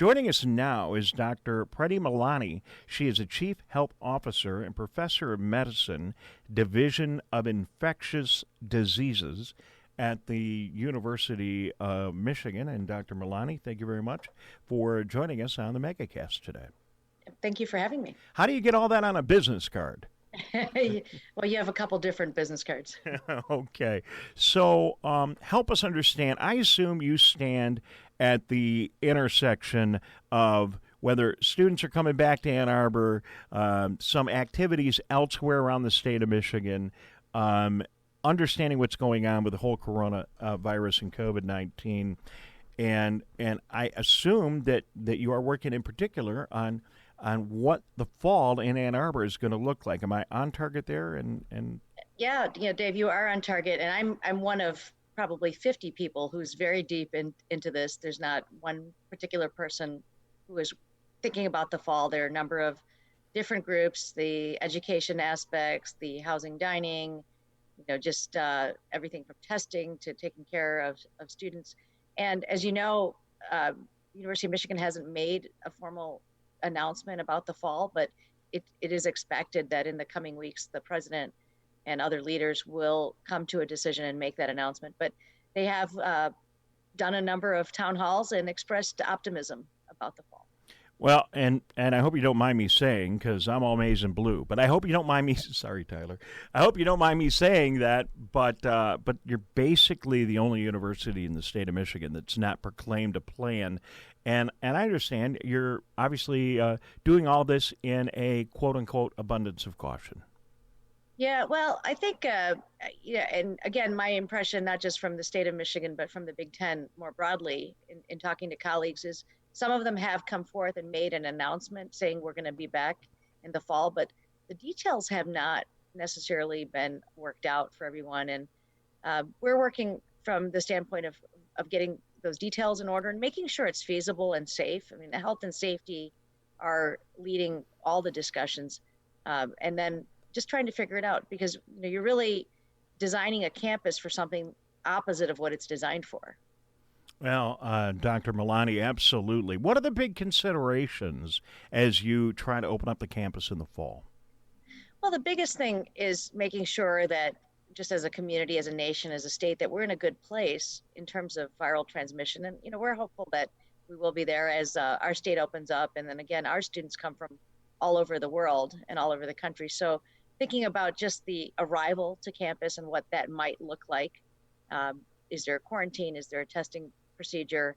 Joining us now is Dr. Preeti Malani. She is a Chief Health Officer and Professor of Medicine, Division of Infectious Diseases at the University of Michigan. And Dr. Malani, thank you very much for joining us on the MegaCast today. Thank you for having me. How do you get all that on a business card? Well, you have a couple different business cards. Okay. So help us understand. I assume you stand at the intersection of whether students are coming back to Ann Arbor, some activities elsewhere around the state of Michigan, understanding what's going on with the whole coronavirus and COVID-19. And I assume that you are working in particular on what the fall in Ann Arbor is going to look like. Am I on target there? Yeah, Dave, you are on target, and I'm one of probably 50 people who's very deep into this. There's not one particular person who is thinking about the fall. There are a number of different groups: the education aspects, the housing, dining, just everything from testing to taking care of students. And as you know, University of Michigan hasn't made a formal announcement about the fall, but it is expected that in the coming weeks, the president and other leaders will come to a decision and make that announcement. But they have done a number of town halls and expressed optimism about the fall. Well, and I hope you don't mind me saying, because I'm all maize and blue, but I hope you don't mind me, sorry, Tyler, I hope you don't mind me saying that, but you're basically the only university in the state of Michigan that's not proclaimed a plan. And I understand you're obviously doing all this in a quote-unquote abundance of caution. Yeah, well, I think, and again, my impression, not just from the state of Michigan, but from the Big Ten more broadly, in talking to colleagues, is some of them have come forth and made an announcement saying we're going to be back in the fall, but the details have not necessarily been worked out for everyone. And we're working from the standpoint of getting those details in order and making sure it's feasible and safe. I mean, the health and safety are leading all the discussions, and then just trying to figure it out, because you're really designing a campus for something opposite of what it's designed for. Well, Dr. Malani, absolutely. What are the big considerations as you try to open up the campus in the fall? Well, the biggest thing is making sure that just as a community, as a nation, as a state, that we're in a good place in terms of viral transmission. And, we're hopeful that we will be there as our state opens up. And then again, our students come from all over the world and all over the country. So thinking about just the arrival to campus and what that might look like. Is there a quarantine? Is there a testing procedure?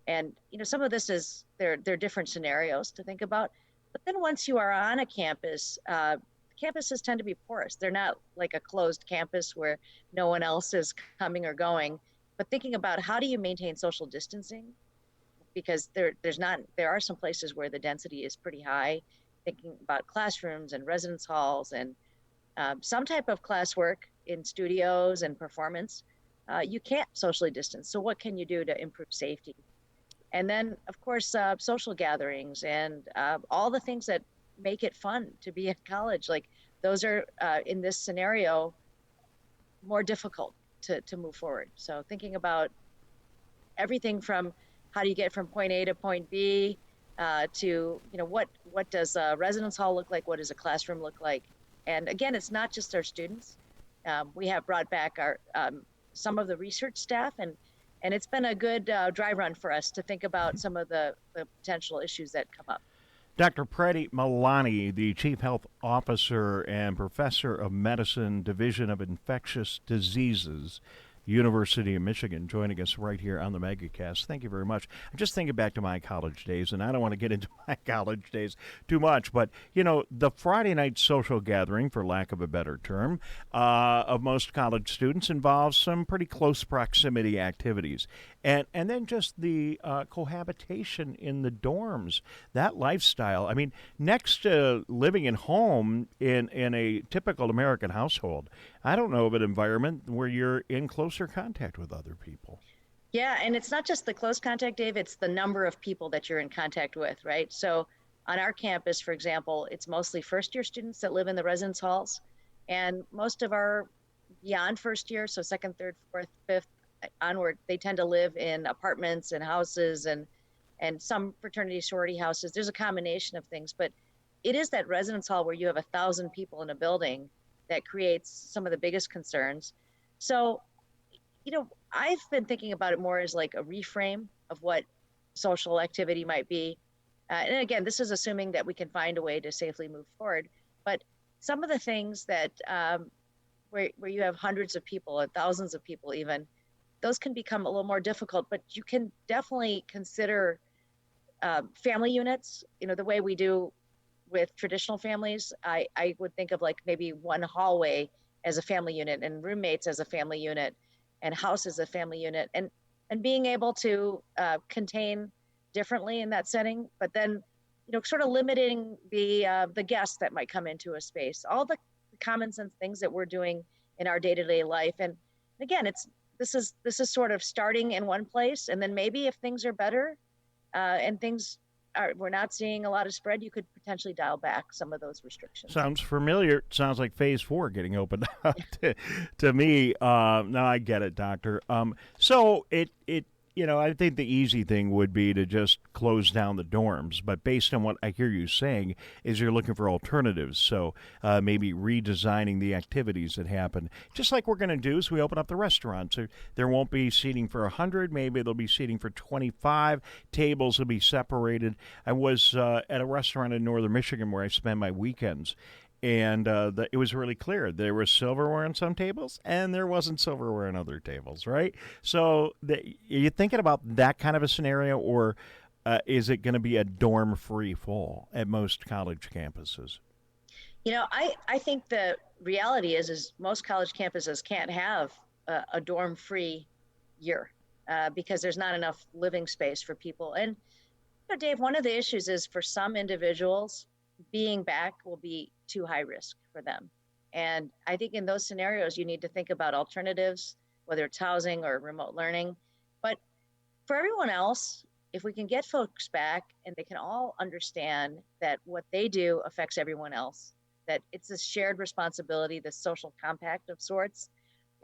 And, some of this is, there are different scenarios to think about. But then once you are on a campus, campuses tend to be porous. They're not like a closed campus where no one else is coming or going, but thinking about how do you maintain social distancing? Because there are some places where the density is pretty high, thinking about classrooms and residence halls and some type of classwork in studios and performance. You can't socially distance. So what can you do to improve safety? And then, of course, social gatherings and all the things that make it fun to be at college. Like those are, in this scenario, more difficult to move forward. So thinking about everything from how do you get from point A to point B to, what does a residence hall look like? What does a classroom look like? And again, it's not just our students. We have brought back our some of the research staff, and it's been a good dry run for us to think about some of the potential issues that come up. Dr. Preeti Malani, the Chief Health Officer and Professor of Medicine, Division of Infectious Diseases, University of Michigan, joining us right here on the MegaCast. Thank you very much. I'm just thinking back to my college days, and I don't want to get into my college days too much, but, the Friday night social gathering, for lack of a better term, of most college students involves some pretty close proximity activities. And then just the cohabitation in the dorms, that lifestyle. I mean, next to living at home in a typical American household, I don't know of an environment where you're in closer contact with other people. Yeah, and it's not just the close contact, Dave, it's the number of people that you're in contact with, right? So on our campus, for example, it's mostly first-year students that live in the residence halls, and most of our beyond first year, so second, third, fourth, fifth, onward, they tend to live in apartments and houses, and and some fraternity sorority houses. There's a combination of things, but it is that residence hall where you have 1,000 people in a building that creates some of the biggest concerns. So, I've been thinking about it more as like a reframe of what social activity might be. And again, this is assuming that we can find a way to safely move forward. But some of the things that where you have hundreds of people and thousands of people even, those can become a little more difficult, but you can definitely consider family units, the way we do with traditional families. I would think of like maybe one hallway as a family unit and roommates as a family unit and house as a family unit, and being able to contain differently in that setting, but then sort of limiting the guests that might come into a space, all the common sense things that we're doing in our day-to-day life. And again, this is sort of starting in one place, and then maybe if things are better and we're not seeing a lot of spread, you could potentially dial back some of those restrictions. Sounds familiar. Sounds like phase 4 getting opened up to me. No, I get it, doctor. So I think the easy thing would be to just close down the dorms. But based on what I hear you saying, is you're looking for alternatives. So maybe redesigning the activities that happen, just like we're going to do as we open up the restaurants. So there won't be seating for 100. Maybe there'll be seating for 25. Tables will be separated. I was at a restaurant in northern Michigan where I spend my weekends. And it was really clear. There was silverware on some tables, and there wasn't silverware on other tables, right? So are you thinking about that kind of a scenario, or is it going to be a dorm-free fall at most college campuses? I think the reality is most college campuses can't have a dorm-free year because there's not enough living space for people. And, Dave, one of the issues is for some individuals, being back will be too high risk for them. And I think in those scenarios, you need to think about alternatives, whether it's housing or remote learning. But for everyone else, if we can get folks back and they can all understand that what they do affects everyone else, that it's a shared responsibility, this social compact of sorts,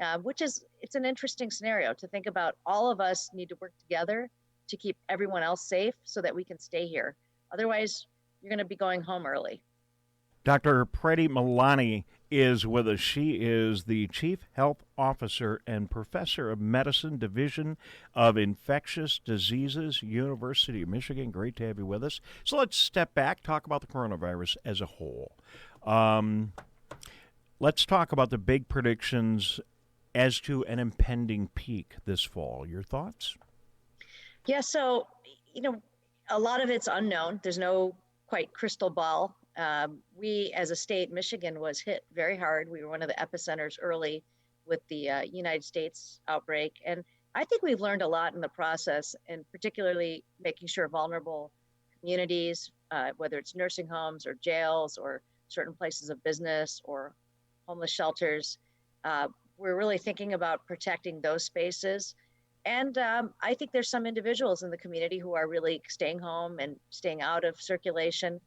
it's an interesting scenario to think about. All of us need to work together to keep everyone else safe so that we can stay here. Otherwise, you're going to be going home early. Dr. Preeti Malani is with us. She is the Chief Health Officer and Professor of Medicine, Division of Infectious Diseases, University of Michigan. Great to have you with us. So let's step back, talk about the coronavirus as a whole. Let's talk about the big predictions as to an impending peak this fall. Your thoughts? Yeah, so, a lot of it's unknown. There's no quite crystal ball. We, as a state, Michigan was hit very hard. We were one of the epicenters early with the United States outbreak. And I think we've learned a lot in the process, and particularly making sure vulnerable communities, whether it's nursing homes or jails or certain places of business or homeless shelters, we're really thinking about protecting those spaces. And I think there's some individuals in the community who are really staying home and staying out of circulation.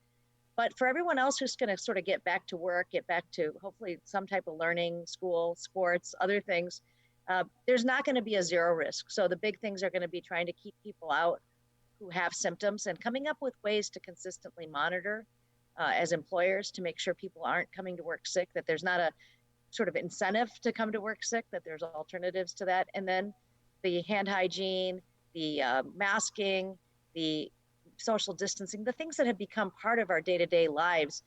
But for everyone else who's going to sort of get back to work, get back to hopefully some type of learning, school, sports, other things, there's not going to be a zero risk. So the big things are going to be trying to keep people out who have symptoms and coming up with ways to consistently monitor as employers to make sure people aren't coming to work sick, that there's not a sort of incentive to come to work sick, that there's alternatives to that. And then the hand hygiene, the masking, the social distancing, the things that have become part of our day-to-day lives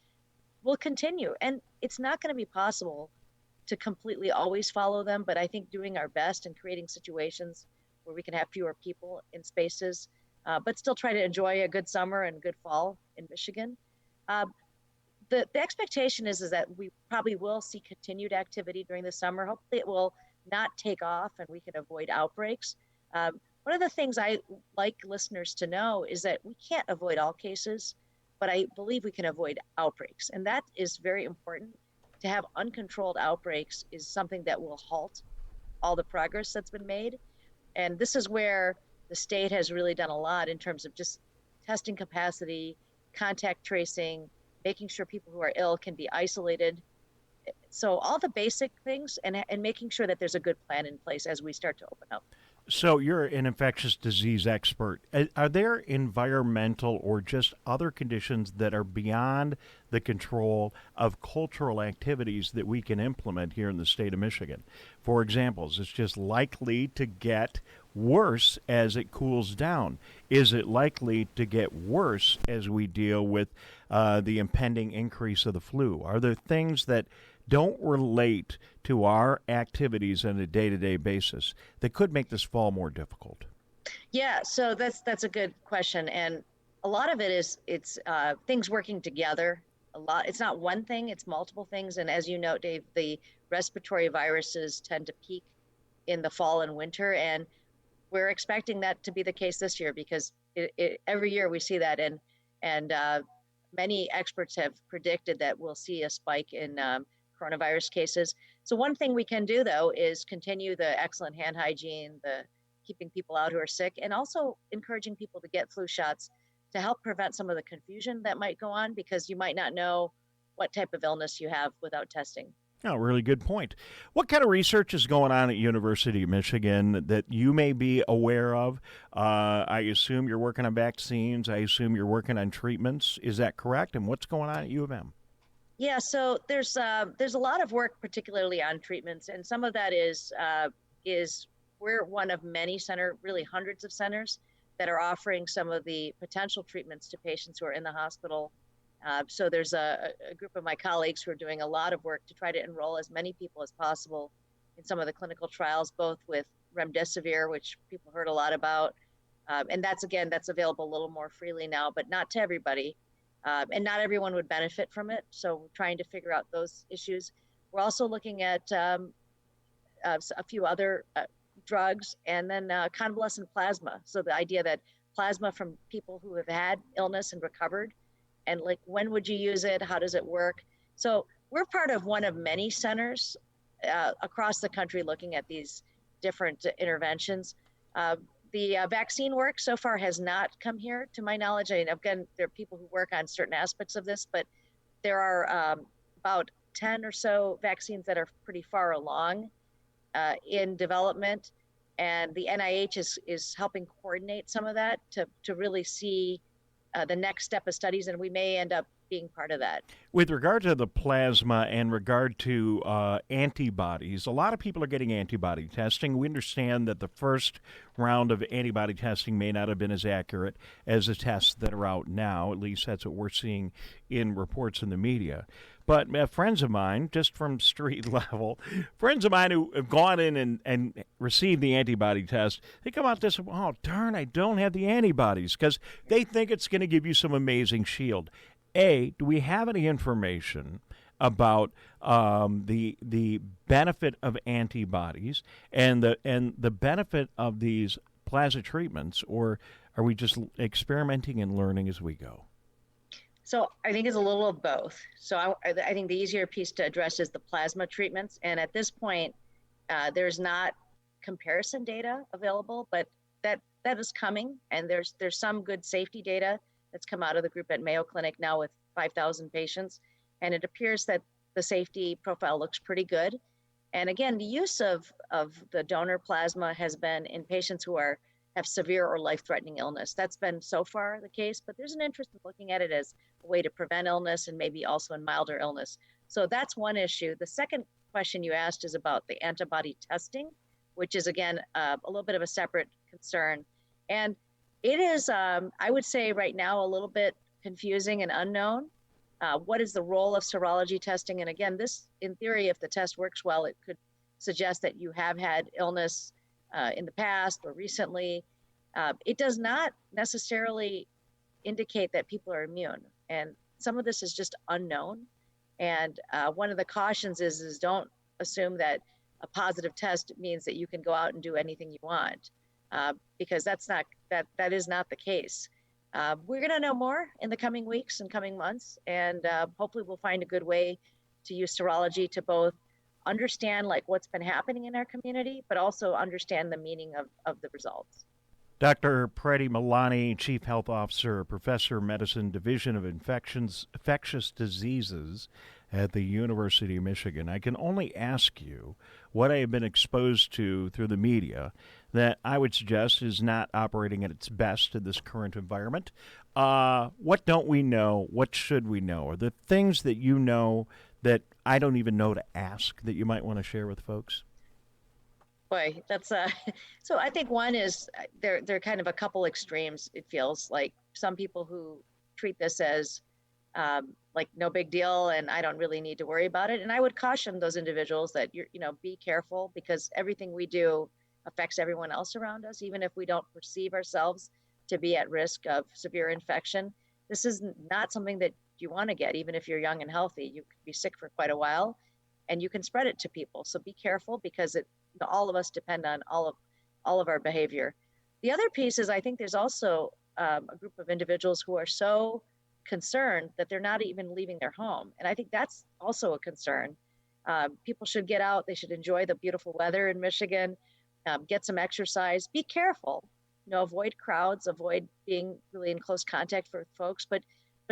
will continue. And it's not going to be possible to completely always follow them, but I think doing our best and creating situations where we can have fewer people in spaces, but still try to enjoy a good summer and good fall in Michigan. The expectation is that we probably will see continued activity during the summer. Hopefully it will not take off and we can avoid outbreaks. One of the things I like listeners to know is that we can't avoid all cases, but I believe we can avoid outbreaks. And that is very important. To have uncontrolled outbreaks is something that will halt all the progress that's been made. And this is where the state has really done a lot in terms of just testing capacity, contact tracing, making sure people who are ill can be isolated. So all the basic things and making sure that there's a good plan in place as we start to open up. So you're an infectious disease expert. Are there environmental or just other conditions that are beyond the control of cultural activities that we can implement here in the state of Michigan? For example, is it just likely to get worse as it cools down? Is it likely to get worse as we deal with the impending increase of the flu? Are there things that don't relate to our activities on a day-to-day basis that could make this fall more difficult? Yeah, so that's a good question, and a lot of it is it's things working together. A lot. It's not one thing; it's multiple things. And as you note, Dave, the respiratory viruses tend to peak in the fall and winter, and we're expecting that to be the case this year because every year we see that, and many experts have predicted that we'll see a spike in coronavirus cases. So one thing we can do though is continue the excellent hand hygiene, the keeping people out who are sick, and also encouraging people to get flu shots to help prevent some of the confusion that might go on because you might not know what type of illness you have without testing. Oh, really good point. What kind of research is going on at University of Michigan that you may be aware of? I assume you're working on vaccines. I assume you're working on treatments. Is that correct? And what's going on at U of M? Yeah, so there's a lot of work, particularly on treatments, and some of that is we're one of many really hundreds of centers that are offering some of the potential treatments to patients who are in the hospital. So there's a group of my colleagues who are doing a lot of work to try to enroll as many people as possible in some of the clinical trials, both with remdesivir, which people heard a lot about, and that's available a little more freely now, but not to everybody. And not everyone would benefit from it. So we're trying to figure out those issues. We're also looking at a few other drugs and then convalescent plasma. So the idea that plasma from people who have had illness and recovered, and like when would you use it? How does it work? So we're part of one of many centers across the country looking at these different interventions. The vaccine work so far has not come here, to my knowledge. I mean, again, there are people who work on certain aspects of this, but there are about 10 or so vaccines that are pretty far along in development. And the NIH is helping coordinate some of that to really see the next step of studies, and we may end up being part of that. With regard to the plasma and regard to antibodies, a lot of people are getting antibody testing. We understand that the first round of antibody testing may not have been as accurate as the tests that are out now. At least that's what we're seeing in reports in the media. But friends of mine, just from street level, friends of mine who have gone in and received the antibody test, they come out this, oh, darn, I don't have the antibodies, because they think it's going to give you some amazing shield. Do we have any information about the benefit of antibodies and the benefit of these plasma treatments, or are we just experimenting and learning as we go? So I think it's a little of both. So I think the easier piece to address is the plasma treatments, and at this point, there's not comparison data available, but that is coming, and there's some good safety data that's come out of the group at Mayo Clinic now with 5,000 patients, and it appears that the safety profile looks pretty good. And again, the use of the donor plasma has been in patients who have severe or life-threatening illness. That's been so far the case, but there's an interest in looking at it as a way to prevent illness and maybe also in milder illness. So that's one issue. The second question you asked is about the antibody testing, which is, again, a little bit of a separate concern. And it is, I would say right now, a little bit confusing and unknown. What is the role of serology testing? And again, this, in theory, if the test works well, it could suggest that you have had illness in the past or recently. It does not necessarily indicate that people are immune. And some of this is just unknown. And one of the cautions is don't assume that a positive test means that you can go out and do anything you want, because that is not the case. We're going to know more in the coming weeks and coming months, and hopefully we'll find a good way to use serology to both understand like what's been happening in our community, but also understand the meaning of the results. Dr. Preeti Malani, Chief Health Officer, Professor of Medicine, Division of Infectious Diseases at the University of Michigan. I can only ask you what I have been exposed to through the media, that I would suggest is not operating at its best in this current environment. What don't we know? What should we know? Are the things that you know that I don't even know to ask that you might want to share with folks? Boy, that's so I think one is they're kind of a couple extremes. It feels like some people who treat this as like no big deal and I don't really need to worry about it. And I would caution those individuals that be careful, because everything we do affects everyone else around us, even if we don't perceive ourselves to be at risk of severe infection. This is not something that you want to get, even if you're young and healthy. You could be sick for quite a while and you can spread it to people. So be careful, because all of us depend on all of our behavior. The other piece is I think there's also a group of individuals who are so concerned that they're not even leaving their home. And I think that's also a concern. People should get out. They should enjoy the beautiful weather in Michigan, get some exercise, be careful, avoid crowds, avoid being really in close contact with folks, but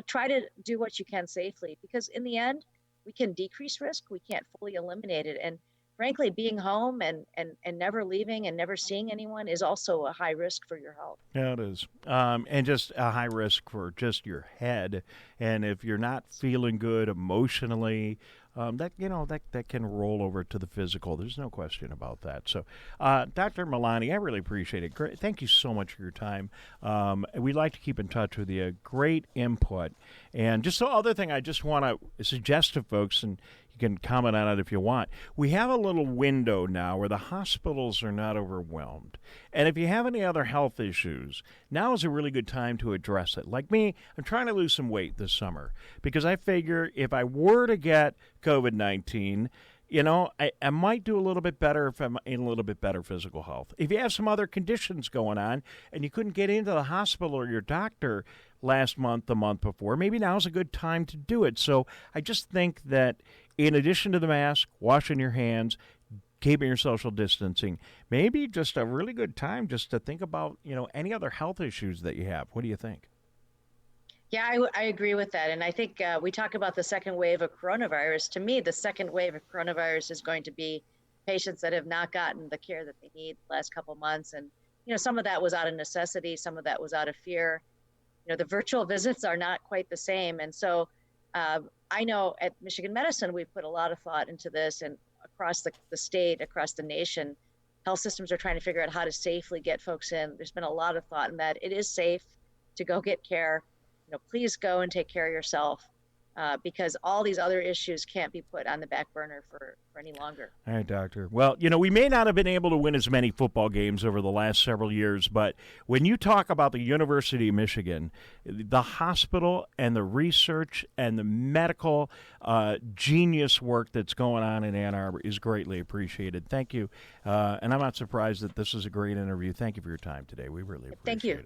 try to do what you can safely, because in the end, we can decrease risk. We can't fully eliminate it. And frankly, being home and never leaving and never seeing anyone is also a high risk for your health. Yeah, it is. And just a high risk for just your head. And if you're not feeling good emotionally, that can roll over to the physical. There's no question about that. So, Dr. Malani, I really appreciate it. Great. Thank you so much for your time. We'd like to keep in touch with you. Great input. And just the other thing I just want to suggest to folks, and you can comment on it if you want. We have a little window now where the hospitals are not overwhelmed. And if you have any other health issues, now is a really good time to address it. Like me, I'm trying to lose some weight this summer because I figure if I were to get COVID-19, I might do a little bit better if I'm in a little bit better physical health. If you have some other conditions going on and you couldn't get into the hospital or your doctor last month, the month before, maybe now's a good time to do it. So I just think that in addition to the mask, washing your hands, keeping your social distancing, maybe just a really good time just to think about, any other health issues that you have. What do you think? Yeah, I agree with that. And I think we talk about the second wave of coronavirus. To me, the second wave of coronavirus is going to be patients that have not gotten the care that they need the last couple of months. And, some of that was out of necessity. Some of that was out of fear. The virtual visits are not quite the same. And so I know at Michigan Medicine, we put a lot of thought into this, and across the state, across the nation, health systems are trying to figure out how to safely get folks in. There's been a lot of thought in that. It is safe to go get care. Please go and take care of yourself, because all these other issues can't be put on the back burner for any longer. All right, Doctor. Well, we may not have been able to win as many football games over the last several years, but when you talk about the University of Michigan, the hospital and the research and the medical genius work that's going on in Ann Arbor is greatly appreciated. Thank you. And I'm not surprised that this is a great interview. Thank you for your time today. We really appreciate it. Thank you.